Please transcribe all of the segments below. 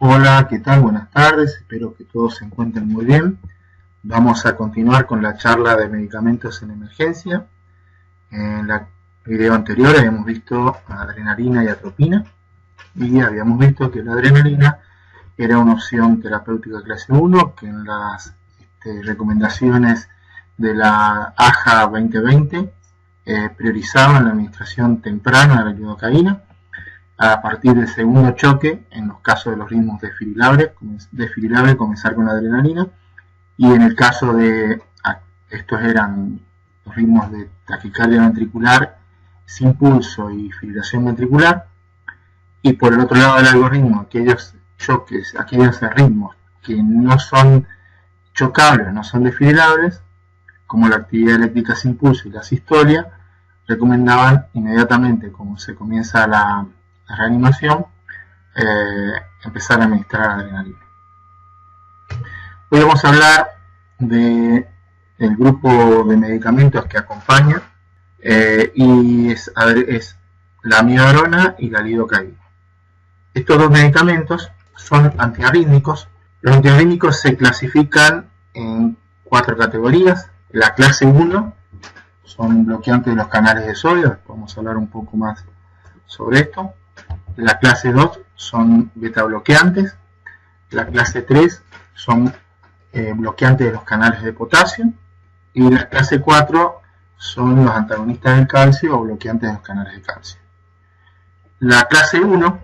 Hola, ¿qué tal? Buenas tardes, espero que todos se encuentren muy bien. Vamos a continuar con la charla de medicamentos en emergencia. En el video anterior habíamos visto adrenalina y atropina y habíamos visto que la adrenalina era una opción terapéutica clase 1 que en las recomendaciones de la AJA 2020 priorizaban la administración temprana de la lidocaína a partir del segundo choque en los casos de los ritmos desfibrilables, comenzar con la adrenalina, y en el caso de estos eran los ritmos de taquicardia ventricular sin pulso y fibrilación ventricular, y por el otro lado del algoritmo aquellos choques, aquellos ritmos que no son chocables, no son desfibrilables, como la actividad eléctrica sin pulso y la sistolia, recomendaban inmediatamente, como se comienza la reanimación, empezar a administrar adrenalina. Hoy vamos a hablar del grupo de medicamentos que acompaña y es la amiodarona y la lidocaína. Estos dos medicamentos son antiarrítmicos. Los antiarrítmicos se clasifican en 4 categorías. La clase 1 son bloqueantes de los canales de sodio, vamos a hablar un poco más sobre esto. La clase 2 son beta bloqueantes. La clase 3 son bloqueantes de los canales de potasio. Y la clase 4 son los antagonistas del calcio o bloqueantes de los canales de calcio. La clase 1,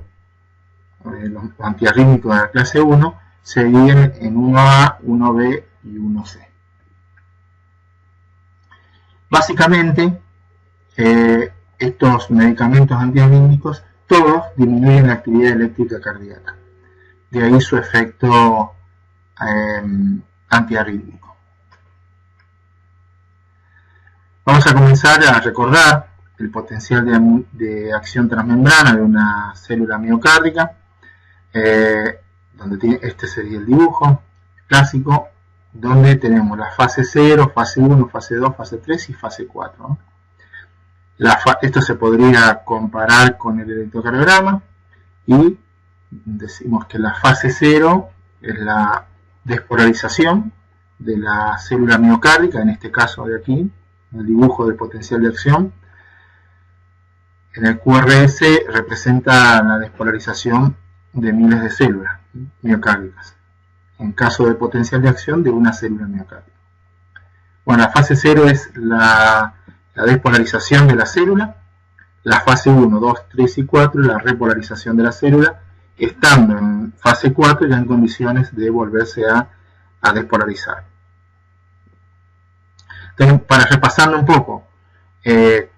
los antiarrítmicos de la clase 1, se dividen en 1A, 1B y 1C. Básicamente, estos medicamentos antiarrítmicos todos disminuyen la actividad eléctrica cardíaca. De ahí su efecto antiarrítmico. Vamos a comenzar a recordar el potencial de acción transmembrana de una célula miocárdica. Donde este sería el dibujo clásico, donde tenemos la fase 0, fase 1, fase 2, fase 3 y fase 4. ¿no? Esto se podría comparar con el electrocardiograma y decimos que la fase 0 es la despolarización de la célula miocárdica, en este caso de aquí, el dibujo del potencial de acción. En el QRS representa la despolarización de miles de células miocárdicas, en caso de potencial de acción de una célula miocárdica. Bueno, la fase 0 es la despolarización de la célula. La fase 1, 2, 3 y 4 es la repolarización de la célula, estando en fase 4 ya en condiciones de volverse a despolarizar. Entonces, para repasarlo un poco, el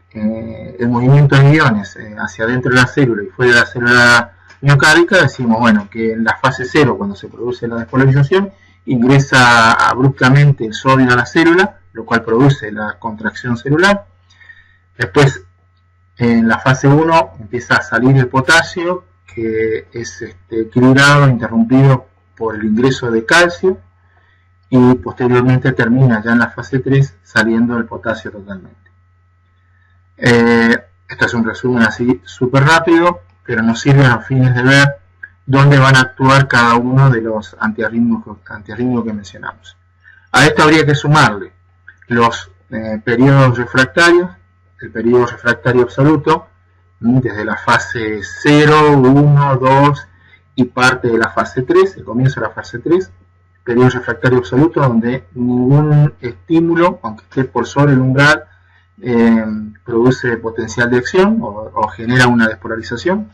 movimiento de iones hacia adentro de la célula y fuera de la célula miocárdica, decimos bueno que en la fase 0, cuando se produce la despolarización, ingresa abruptamente el sodio a la célula, lo cual produce la contracción celular. Después, en la fase 1, empieza a salir el potasio, que es equilibrado, interrumpido por el ingreso de calcio, y posteriormente termina ya en la fase 3 saliendo el potasio totalmente. Esto es un resumen así súper rápido, pero nos sirve a fines de ver dónde van a actuar cada uno de los antiarrítmicos que mencionamos. A esto habría que sumarle los periodos refractarios, el periodo refractario absoluto, desde la fase 0, 1, 2 y parte de la fase 3, el comienzo de la fase 3, periodo refractario absoluto donde ningún estímulo, aunque esté por sobre el umbral, produce potencial de acción o genera una despolarización.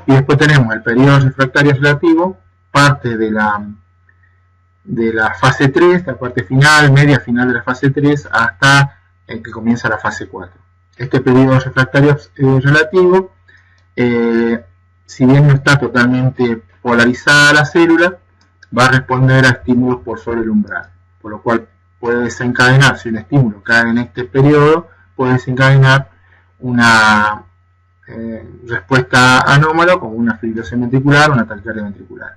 Y después tenemos el periodo refractario relativo, parte de la fase 3, la parte final, media final de la fase 3, hasta que comienza la fase 4. Este periodo refractario relativo, si bien no está totalmente polarizada la célula, va a responder a estímulos por sobre el umbral, por lo cual puede desencadenar, si un estímulo cae en este periodo, puede desencadenar una respuesta anómala como una fibrilación ventricular o una taquicardia ventricular.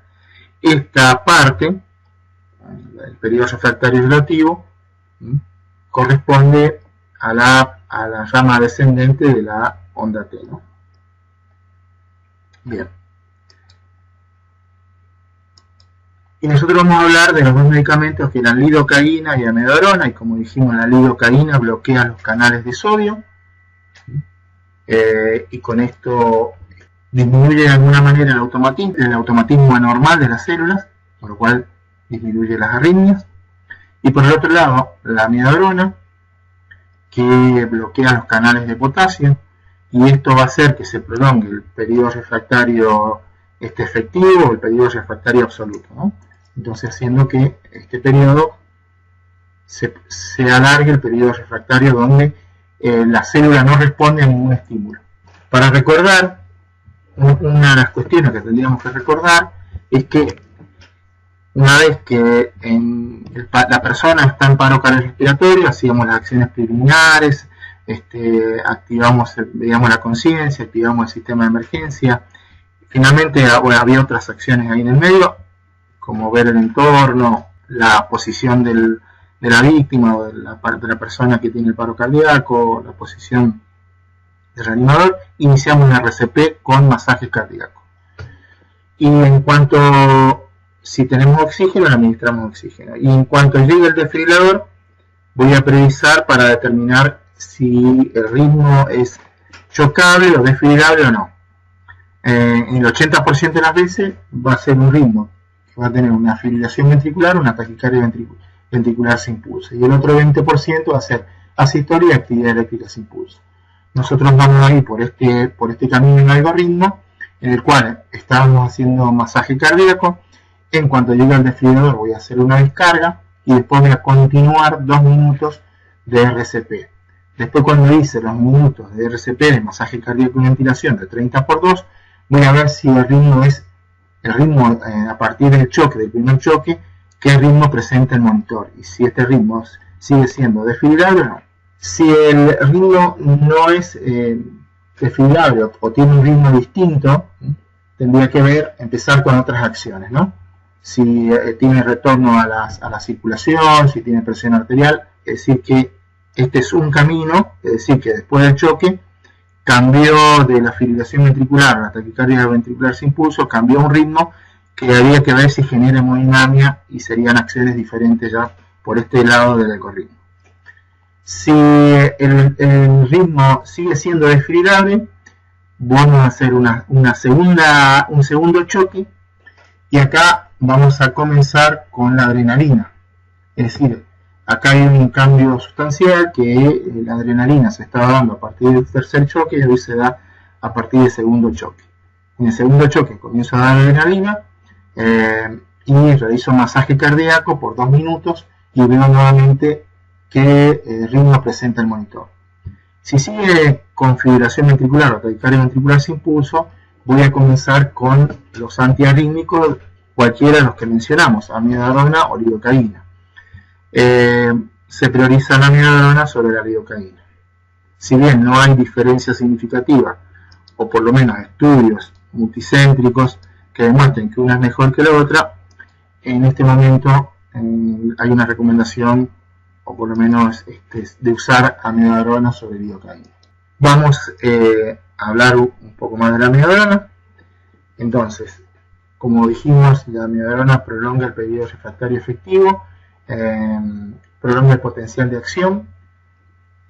Esta parte, el periodo refractario relativo, corresponde a la rama descendente de la onda T, ¿no? Bien. Y nosotros vamos a hablar de los dos medicamentos que eran lidocaína y amiodarona, y como dijimos, la lidocaína bloquea los canales de sodio, y con esto disminuye de alguna manera el automatismo anormal de las células, por lo cual disminuye las arritmias. Y por el otro lado, la amiodarona, que bloquea los canales de potasio, y esto va a hacer que se prolongue el periodo refractario efectivo o el periodo refractario absoluto, ¿no? Entonces haciendo que este periodo se alargue el periodo refractario donde la célula no responde a ningún estímulo. Para recordar, una de las cuestiones que tendríamos que recordar es que una vez que la persona está en paro cardiorrespiratorio, hacíamos las acciones preliminares, activamos la conciencia, activamos el sistema de emergencia. Finalmente había otras acciones ahí en el medio, como ver el entorno, la posición de la víctima o de la persona que tiene el paro cardíaco, la posición del reanimador. Iniciamos una RCP con masaje cardíaco. Y en cuanto, si tenemos oxígeno, le administramos oxígeno. Y en cuanto llegue el desfibrilador, voy a previsar para determinar si el ritmo es chocable o desfibrilable o no. En el 80% de las veces va a ser un ritmo que va a tener una fibrilación ventricular, una taquicardia ventricular sin pulso, y el otro 20% va a ser asistolia y actividad eléctrica sin pulso. Nosotros vamos a ir por este camino en algoritmo, en el cual estábamos haciendo masaje cardíaco. En cuanto llegue al desfibrilador voy a hacer una descarga y después voy a continuar 2 minutos de RCP. Después, cuando hice los minutos de RCP de masaje cardíaco y ventilación de 30×2, voy a ver si el ritmo a partir del primer choque, qué ritmo presenta el monitor y si este ritmo sigue siendo desfibrilable o no. Si el ritmo no es desfibrilable o tiene un ritmo distinto, tendría que empezar con otras acciones, ¿no? Si tiene retorno a la circulación, si tiene presión arterial, es decir que este es un camino, es decir que después del choque cambió de la fibrilación ventricular a la taquicardia ventricular sin pulso, cambió un ritmo que había que ver si genera hemodinamia y serían acciones diferentes ya por este lado del algoritmo. Si el ritmo sigue siendo desfibrilable, vamos a hacer un segundo choque, y acá vamos a comenzar con la adrenalina. Es decir, acá hay un cambio sustancial, que la adrenalina se estaba dando a partir del tercer choque y hoy se da a partir del segundo choque. En el segundo choque comienzo a dar adrenalina y realizo masaje cardíaco por 2 minutos y veo nuevamente qué ritmo presenta el monitor. Si sigue con fibrilación ventricular o taquicardia ventricular sin pulso, voy a comenzar con los antiarrítmicos, cualquiera de los que mencionamos, amiodarona o lidocaína. Se prioriza la amiodarona sobre la lidocaína. Si bien no hay diferencia significativa, o por lo menos estudios multicéntricos que demuestren que una es mejor que la otra, en este momento hay una recomendación, o por lo menos de usar amiodarona sobre lidocaína. Vamos a hablar un poco más de la amiodarona. Entonces, como dijimos, la amiodarona prolonga el periodo refractario efectivo, prolonga el potencial de acción,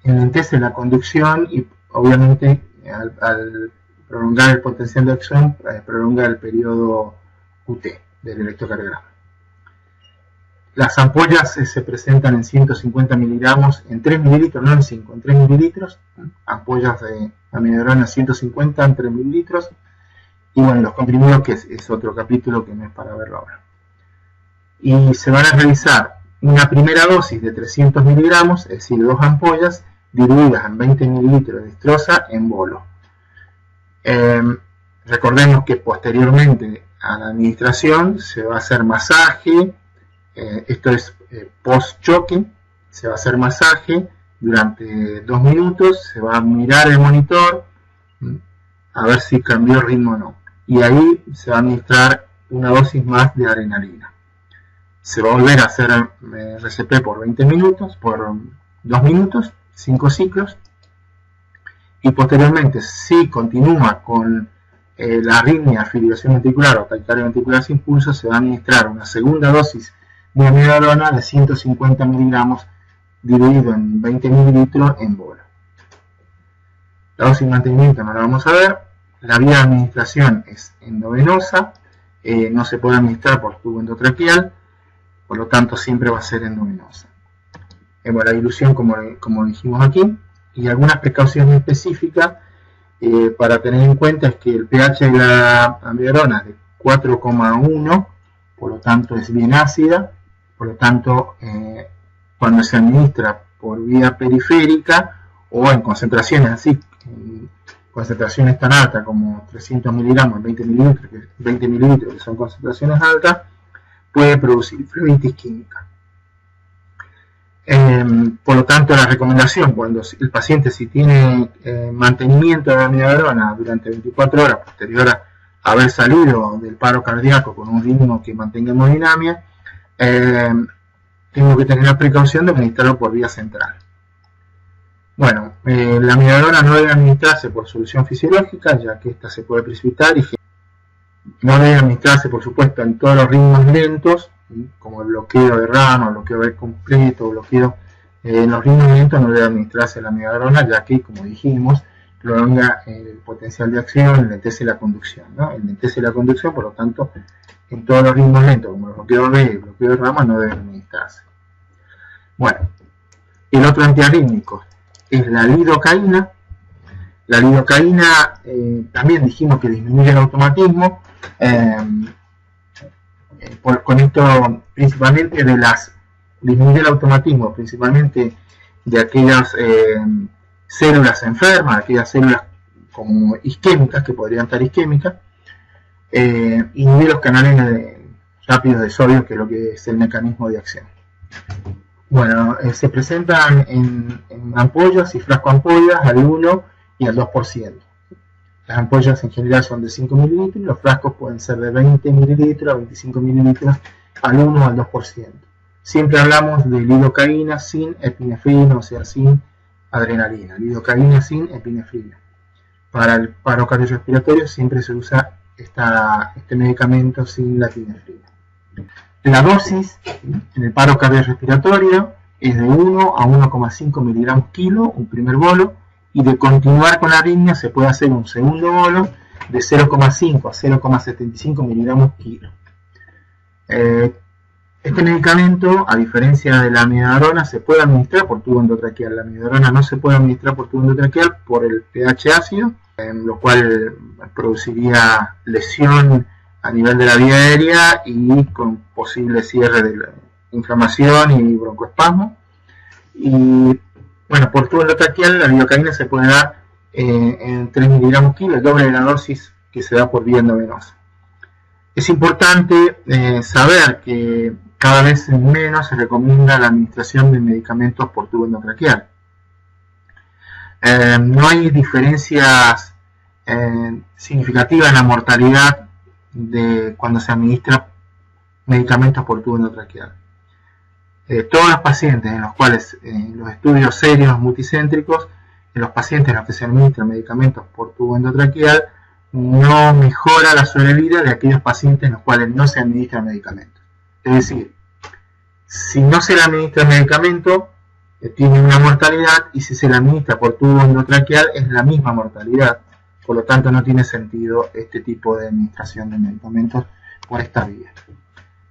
enlentece la conducción y obviamente al prolongar el potencial de acción prolonga el periodo QT del electrocardiograma. Las ampollas se presentan en 150 miligramos, en 3 mililitros, no en 5, en 3 mililitros, ampollas de amiodarona 150 en 3 mililitros, y bueno, los comprimidos, que es otro capítulo que no es para verlo ahora. Y se van a realizar una primera dosis de 300 miligramos, es decir, 2 ampollas, diluidas en 20 mililitros de dextrosa en bolo. Recordemos que posteriormente a la administración se va a hacer masaje. Esto es post-choque, se va a hacer masaje durante 2 minutos, se va a mirar el monitor a ver si cambió el ritmo o no, y ahí se va a administrar una dosis más de adrenalina. Se va a volver a hacer RCP por 20 minutos, por 2 minutos, 5 ciclos, y posteriormente, si continúa con la arritmia, fibrilación ventricular o taquicardia ventricular sin pulso, se va a administrar una segunda dosis de amiodarona de 150 miligramos dividido en 20 mililitros en bola. La dosis de mantenimiento no la vamos a ver. La vía de administración es endovenosa, no se puede administrar por tubo endotraqueal, por lo tanto siempre va a ser endovenosa. Bueno, la dilución como dijimos aquí, y algunas precauciones específicas para tener en cuenta es que el pH de la amiodarona es de 4,1, por lo tanto es bien ácida, por lo tanto cuando se administra por vía periférica o en concentraciones así, en concentraciones tan altas como 300 miligramos, 20 mililitros, que son concentraciones altas, puede producir flebitis química. Por lo tanto, la recomendación cuando el paciente si tiene mantenimiento de la amiodarona durante 24 horas posterior a haber salido del paro cardíaco con un ritmo que mantenga hemodinamia, tengo que tener la precaución de administrarlo por vía central. Bueno, la amiodarona no debe administrarse por solución fisiológica, ya que esta se puede precipitar y no debe administrarse, por supuesto, en todos los ritmos lentos, como el bloqueo de rama, bloqueo de completo, bloqueo en los ritmos lentos no debe administrarse la amiodarona, ya que, como dijimos, prolonga el potencial de acción, enlentece la conducción, ¿no? Enlentece la conducción, por lo tanto, en todos los ritmos lentos, como el bloqueo B y el bloqueo de rama, no debe administrarse. Bueno, el otro antiarrítmico es la lidocaína. La lidocaína también dijimos que disminuye el automatismo. Con esto principalmente disminuye el automatismo principalmente de aquellas células enfermas, aquellas células como isquémicas, que podrían estar isquémicas, inhibir los canales rápidos de sodio, que es lo que es el mecanismo de acción. Bueno, se presentan en ampollas y frasco ampollas al 1 y al 2%. Las ampollas en general son de 5 mililitros y los frascos pueden ser de 20 mililitros a 25 mililitros al 1 o al 2%. Siempre hablamos de lidocaína sin epinefrina, o sea, sin adrenalina. Lidocaína sin epinefrina. Para el paro cardiorrespiratorio siempre se usa este medicamento sin la epinefrina. La dosis en el paro cardiorrespiratorio es de 1 a 1,5 miligramos kilo, un primer bolo, y de continuar con la arritmia se puede hacer un segundo bolo de 0,5 a 0,75 miligramos kilo. Este medicamento, a diferencia de la amiodarona, se puede administrar por tubo endotraqueal. La amiodarona no se puede administrar por tubo endotraqueal por el pH ácido, lo cual produciría lesión a nivel de la vía aérea y con posible cierre de la inflamación y broncoespasmo. Y bueno, por tubo endotraqueal la lidocaína se puede dar en 3 miligramos kilo, el doble de la dosis que se da por vía endovenosa. Es importante saber que cada vez menos se recomienda la administración de medicamentos por tubo endotraqueal. No hay diferencias significativas en la mortalidad de cuando se administra medicamentos por tubo endotraqueal. Todos los pacientes en los cuales los estudios serios multicéntricos, en los pacientes en los que se administran medicamentos por tubo endotraqueal, no mejora la sobrevida de aquellos pacientes en los cuales no se administran medicamentos. Es decir, si no se le administra medicamento, tiene una mortalidad, y si se le administra por tubo endotraqueal es la misma mortalidad. Por lo tanto, no tiene sentido este tipo de administración de medicamentos por esta vía.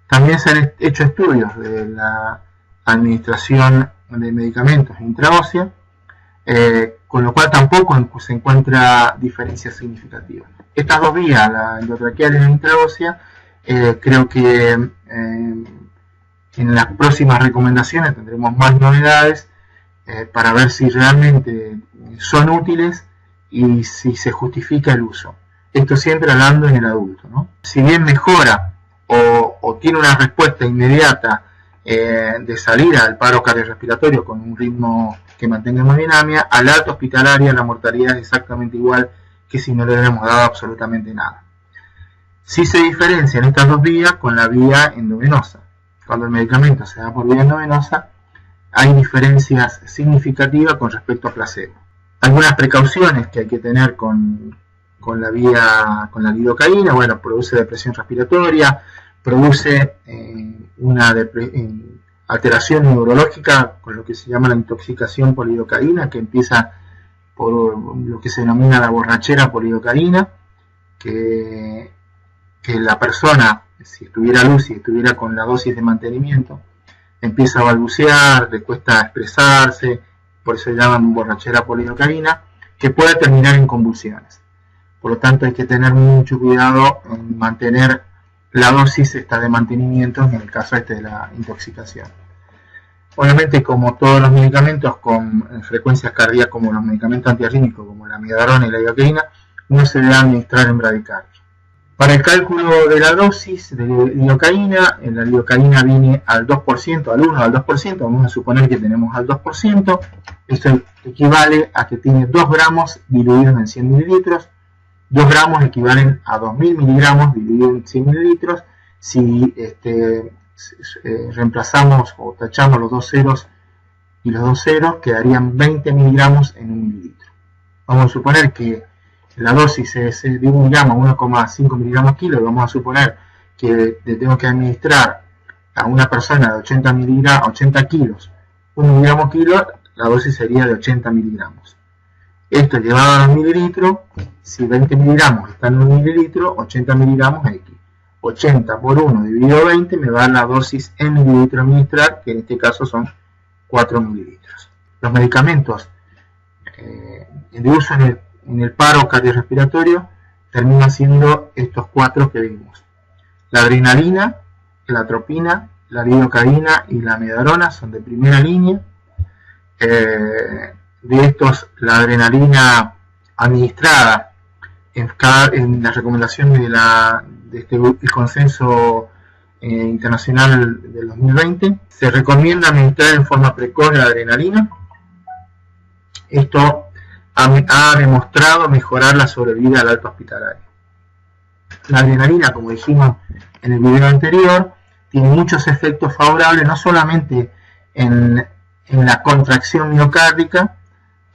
También se han hecho estudios de la administración de medicamentos intraósea, con lo cual tampoco se encuentra diferencia significativa. Estas dos vías, la endotraqueal y la intraósea, creo que en las próximas recomendaciones tendremos más novedades para ver si realmente son útiles y si se justifica el uso. Esto siempre hablando en el adulto, ¿no? Si bien mejora o tiene una respuesta inmediata de salida al paro cardiorrespiratorio con un ritmo que mantenga hemodinamia, al alta hospitalaria la mortalidad es exactamente igual que si no le hubiéramos dado absolutamente nada. Sí se diferencian estas dos vías con la vía endovenosa. Cuando el medicamento se da por vía endovenosa, hay diferencias significativas con respecto a placebo. Algunas precauciones que hay que tener con con la lidocaína, bueno, produce depresión respiratoria, produce una alteración neurológica con lo que se llama la intoxicación por lidocaína, que empieza por lo que se denomina la borrachera por lidocaína, que la persona, si estuviera lúcida, estuviera con la dosis de mantenimiento, empieza a balbucear, le cuesta expresarse, por eso se llaman borrachera por lidocaína, que puede terminar en convulsiones. Por lo tanto, hay que tener mucho cuidado en mantener la dosis de mantenimiento en el caso de la intoxicación. Obviamente, como todos los medicamentos con frecuencias cardíacas, como los medicamentos antiarrítmicos, como la amiodarona y la lidocaína, no se debe administrar en bradicardia. Para el cálculo de la dosis de lidocaína, la lidocaína viene al 2%, al 1 al 2%, vamos a suponer que tenemos al 2%, esto equivale a que tiene 2 gramos diluidos en 100 mililitros, 2 gramos equivalen a 2000 miligramos dividido en 100 mililitros, si reemplazamos o tachamos los 2 ceros y los 2 ceros, quedarían 20 miligramos en 1 mililitro. Vamos a suponer que la dosis es de 1 miligramo a 1,5 miligramos kilo, y vamos a suponer que le tengo que administrar a una persona de 80 kilos 1 miligramo kilo, la dosis sería de 80 miligramos. Esto llevado a los mililitros, si 20 miligramos están en 1 mililitro, 80 miligramos X. 80 por 1 dividido 20 me va a la dosis en mililitro a administrar, que en este caso son 4 mililitros. Los medicamentos de uso en el paro cardiorrespiratorio terminan siendo estos 4 que vimos. La adrenalina, la atropina, la lidocaína y la amiodarona son de primera línea. De estos, la adrenalina administrada en la recomendación del consenso internacional del 2020, se recomienda administrar en forma precoz la adrenalina. Esto ha demostrado mejorar la sobrevida al alta hospitalaria. La adrenalina, como dijimos en el video anterior, tiene muchos efectos favorables, no solamente en la contracción miocárdica,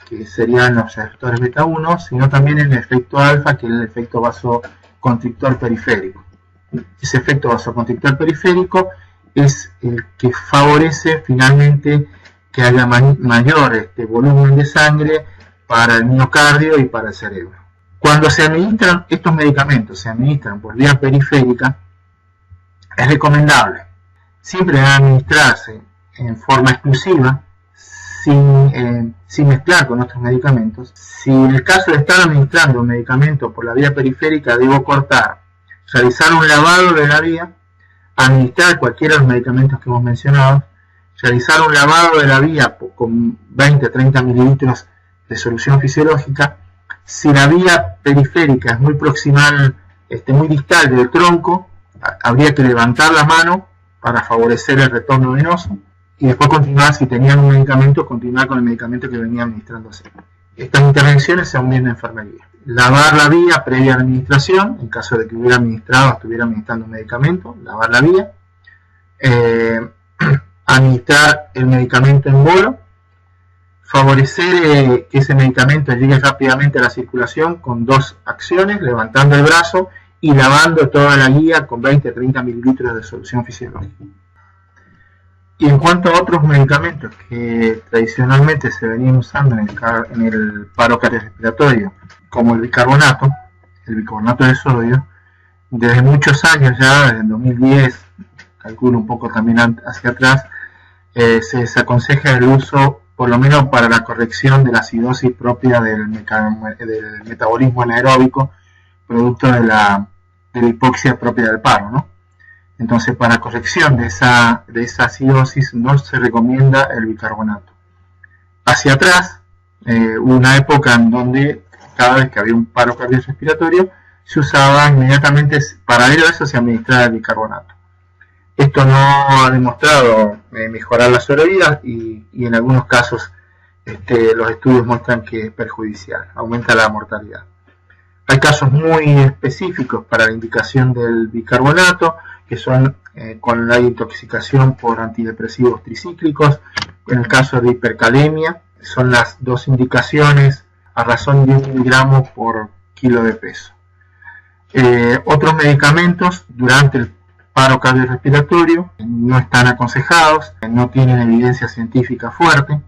que serían los receptores beta 1, sino también en el efecto alfa, que es el efecto vasoconstrictor periférico. Ese efecto vasoconstrictor periférico es el que favorece finalmente que haya mayor volumen de sangre para el miocardio y para el cerebro. Cuando se administran estos medicamentos, se administran por vía periférica, es recomendable siempre administrarse en forma exclusiva, sin mezclar con otros medicamentos. Si en el caso de estar administrando un medicamento por la vía periférica, debo cortar, realizar un lavado de la vía, administrar cualquiera de los medicamentos que hemos mencionado, realizar un lavado de la vía con 20-30 mililitros de solución fisiológica. Si la vía periférica es muy proximal, muy distal del tronco, habría que levantar la mano para favorecer el retorno venoso y después continuar, si tenían un medicamento, continuar con el medicamento que venía administrándose. Estas intervenciones son bien de enfermería. Lavar la vía previa a la administración, en caso de que estuviera administrando un medicamento, lavar la vía, administrar el medicamento en bolo, favorecer que ese medicamento llegue rápidamente a la circulación con 2 acciones, levantando el brazo y lavando toda la guía con 20-30 mililitros de solución fisiológica. Y en cuanto a otros medicamentos que tradicionalmente se venían usando en el paro cardiorrespiratorio, como el bicarbonato de sodio, desde muchos años ya, desde el 2010, calculo un poco también hacia atrás, se desaconseja el uso, por lo menos para la corrección de la acidosis propia del metabolismo anaeróbico, producto de la hipoxia propia del paro, ¿no? Entonces, para corrección de esa acidosis no se recomienda el bicarbonato. Hacia atrás, hubo una época en donde cada vez que había un paro cardiorrespiratorio se usaba inmediatamente, paralelo a eso se administraba el bicarbonato. Esto no ha demostrado mejorar la sobrevida y en algunos casos los estudios muestran que es perjudicial, aumenta la mortalidad. Hay casos muy específicos para la indicación del bicarbonato, que son con la intoxicación por antidepresivos tricíclicos. En el caso de hipercalemia, son las 2 indicaciones a razón de 1 miligramo por kilo de peso. Otros medicamentos durante el paro cardiorrespiratorio no están aconsejados, no tienen evidencia científica fuerte.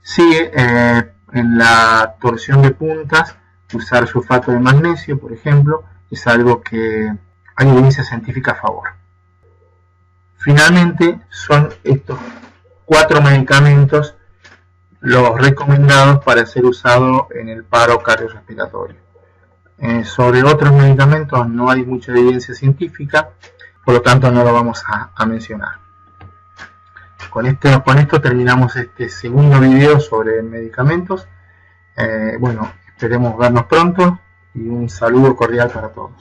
Sí, en la torsión de puntas, usar sulfato de magnesio, por ejemplo, es algo que hay evidencia científica a favor. Finalmente, son estos 4 medicamentos los recomendados para ser usados en el paro cardiorrespiratorio. Sobre otros medicamentos no hay mucha evidencia científica, por lo tanto no lo vamos a mencionar. Con esto terminamos este segundo video sobre medicamentos. Bueno, esperemos vernos pronto y un saludo cordial para todos.